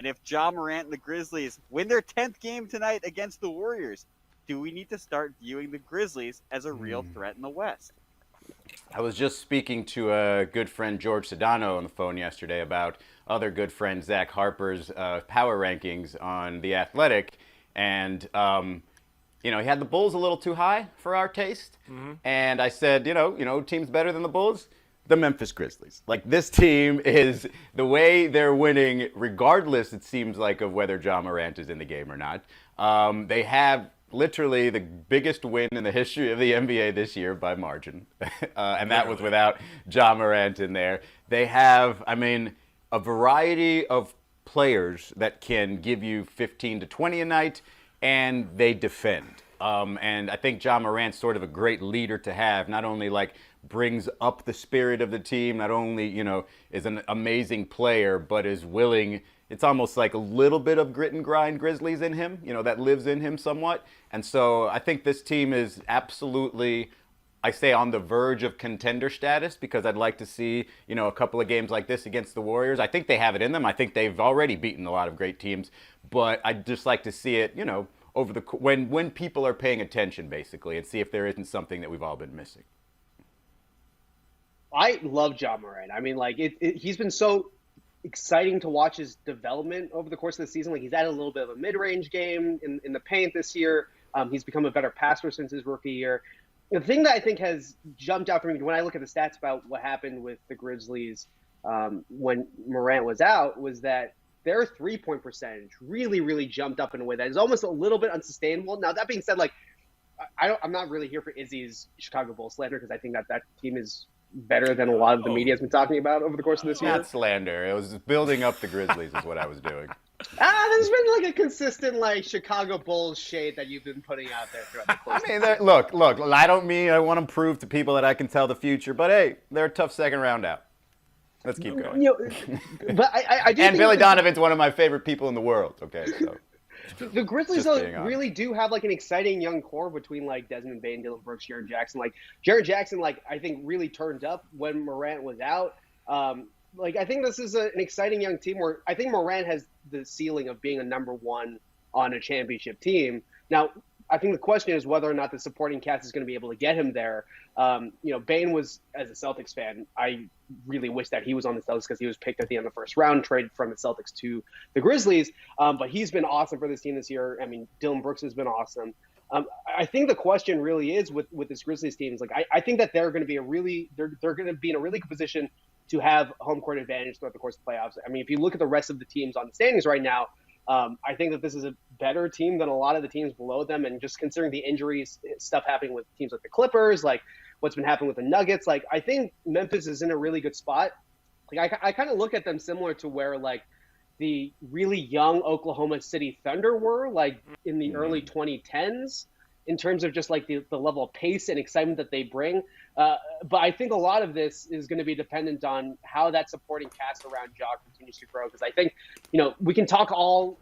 And if Ja Morant and the Grizzlies win their 10th game tonight against the Warriors, do we need to start viewing the Grizzlies as a real threat in the West? I was just speaking to a good friend, George Sedano, on the phone yesterday about other good friend Zach Harper's power rankings on The Athletic. And, he had the Bulls a little too high for our taste. And I said, team's better than the Bulls? The Memphis Grizzlies. Like, this team is the way they're winning, regardless, it seems like, of whether Ja Morant is in the game or not. They have literally the biggest win in the history of the NBA this year by margin. And that was without Ja Morant in there. They have, a variety of players that can give you 15 to 20 a night, and they defend. And I think Ja Morant's sort of a great leader to have, not only like brings up the spirit of the team, not only, is an amazing player, but is willing. It's almost like a little bit of grit and grind Grizzlies in him, that lives in him somewhat. And so I think this team is absolutely, I say, on the verge of contender status, because I'd like to see, a couple of games like this against the Warriors. I think they have it in them. I think they've already beaten a lot of great teams, but I'd just like to see it, over the when people are paying attention, basically, and see if there isn't something that we've all been missing. I love Ja Morant. He's been so exciting to watch his development over the course of the season. Like, he's added a little bit of a mid-range game in the paint this year. He's become a better passer since his rookie year. The thing that I think has jumped out for me when I look at the stats about what happened with the Grizzlies when Morant was out was that their three-point percentage really, really jumped up in a way that is almost a little bit unsustainable. Now, that being said, like, I'm not really here for Izzy's Chicago Bulls slander, because I think that team is better than a lot of the media has been talking about over the course of this year. Not slander. It was building up the Grizzlies is what I was doing. There's been like a consistent Chicago Bulls shade that you've been putting out there throughout the course. Look, I don't mean I want to prove to people that I can tell the future, but hey, they're a tough second round out. Let's keep going. But I do. And Billy Donovan's one of my favorite people in the world. Okay, so. The Grizzlies really do have an exciting young core between Desmond Bane, Dillon Brooks, Jaren Jackson. Jaren Jackson, I think really turned up when Morant was out. I think this is an exciting young team where I think Morant has the ceiling of being a number one on a championship team. Now, I think the question is whether or not the supporting cast is going to be able to get him there. Bane was, as a Celtics fan, I really wish that he was on the Celtics because he was picked at the end of the first round, traded from the Celtics to the Grizzlies. But he's been awesome for this team this year. Dillon Brooks has been awesome. I think the question really is with this Grizzlies team is I think that they're going to be they're going to be in a really good position to have home court advantage throughout the course of the playoffs. If you look at the rest of the teams on the standings right now, I think that this is a better team than a lot of the teams below them. And just considering the injuries, stuff happening with teams like the Clippers, what's been happening with the Nuggets, I think Memphis is in a really good spot. I kind of look at them similar to where the really young Oklahoma City Thunder were in the early 2010s in terms of just the level of pace and excitement that they bring. But I think a lot of this is going to be dependent on how that supporting cast around Ja continues to grow. Because I think, we can talk all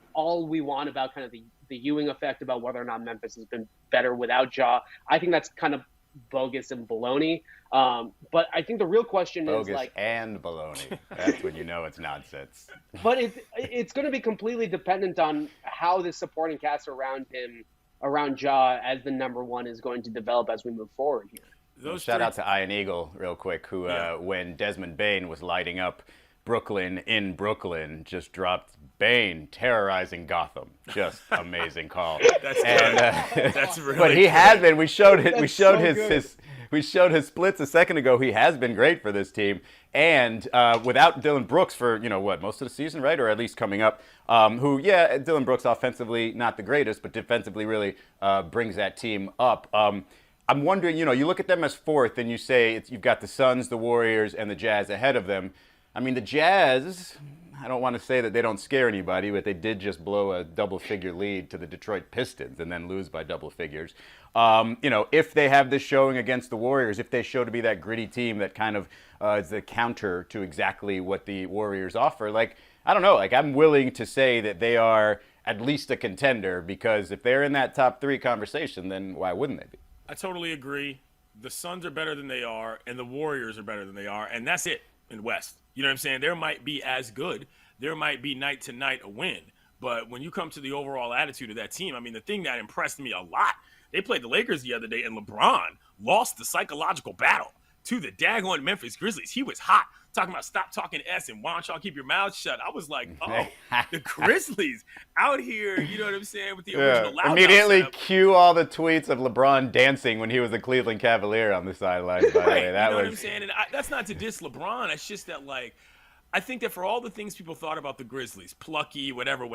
we want about kind of the Ewing effect about whether or not Memphis has been better without Ja. I think that's kind of bogus and baloney. But I think the real question bogus is and baloney. That's when you know it's nonsense. But it's going to be completely dependent on how the supporting cast around him, around Ja as the number one, is going to develop as we move forward here. Shout out to Ian Eagle real quick, who when Desmond Bane was lighting up Brooklyn in Brooklyn, just dropped Bane terrorizing Gotham. Just amazing call. That's really. But he has been. We showed it. We showed his splits a second ago. He has been great for this team, and without Dillon Brooks for most of the season, right, or at least coming up. Dillon Brooks offensively not the greatest, but defensively really brings that team up. I'm wondering, you look at them as fourth, and you say you've got the Suns, the Warriors, and the Jazz ahead of them. The Jazz, I don't want to say that they don't scare anybody, but they did just blow a double-figure lead to the Detroit Pistons and then lose by double figures. If they have this showing against the Warriors, if they show to be that gritty team that kind of is the counter to exactly what the Warriors offer, I don't know, I'm willing to say that they are at least a contender, because if they're in that top three conversation, then why wouldn't they be? I totally agree. The Suns are better than they are, and the Warriors are better than they are, and that's it in West. You know what I'm saying? They might be as good there might be night to night a win. But when you come to the overall attitude of that team, I mean, the thing that impressed me a lot, they played the Lakers the other day, and LeBron lost the psychological battle to the daggone Memphis Grizzlies. He was hot, talking about stop talking S and why don't y'all keep your mouth shut. I was like, oh, the Grizzlies out here, you know what I'm saying, with the original loud immediately sound. cue all the tweets of LeBron dancing when he was a Cleveland Cavalier on the sidelines, by the way. That you know was... what I'm saying? And that's not to diss LeBron. It's just that, like, I think that for all the things people thought about the Grizzlies, plucky, whatever,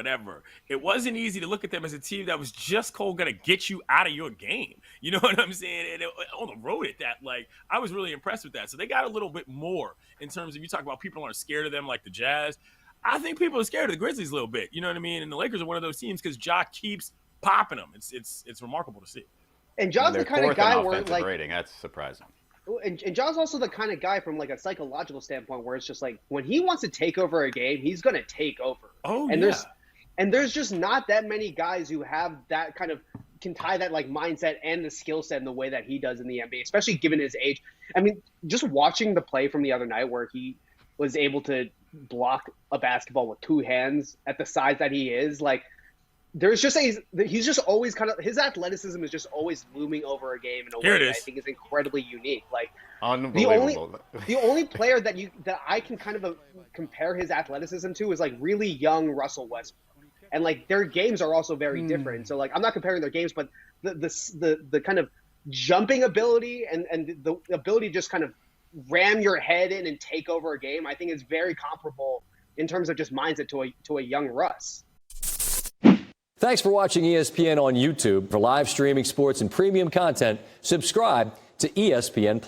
it wasn't easy to look at them as a team that was just cold going to get you out of your game. You know what I'm saying? And on the road at that, like, I was really impressed with that. So they got a little bit more in terms of, you talk about people aren't scared of them like the Jazz. I think people are scared of the Grizzlies a little bit. You know what I mean? And the Lakers are one of those teams because Ja keeps popping them. It's remarkable to see. And Ja's the kind of guy where, like, rating. That's surprising. And John's also the kind of guy from like a psychological standpoint where it's just like when he wants to take over a game, he's going to take over. Oh, and yeah. There's just not that many guys who have that kind of can tie that like mindset and the skill set in the way that he does in the NBA, especially given his age. I mean, just watching the play from the other night where he was able to block a basketball with two hands at the size that he is, like, there's just he's just always kind of, his athleticism is just always looming over a game in a way that I think is incredibly unique. Like, unbelievable. The only player that I can kind of compare his athleticism to is like really young Russell Westbrook, and like their games are also very different. So like I'm not comparing their games, but the kind of jumping ability and the ability to just kind of ram your head in and take over a game, I think is very comparable in terms of just mindset to a young Russ. Thanks for watching ESPN on YouTube. For live streaming sports and premium content, subscribe to ESPN+.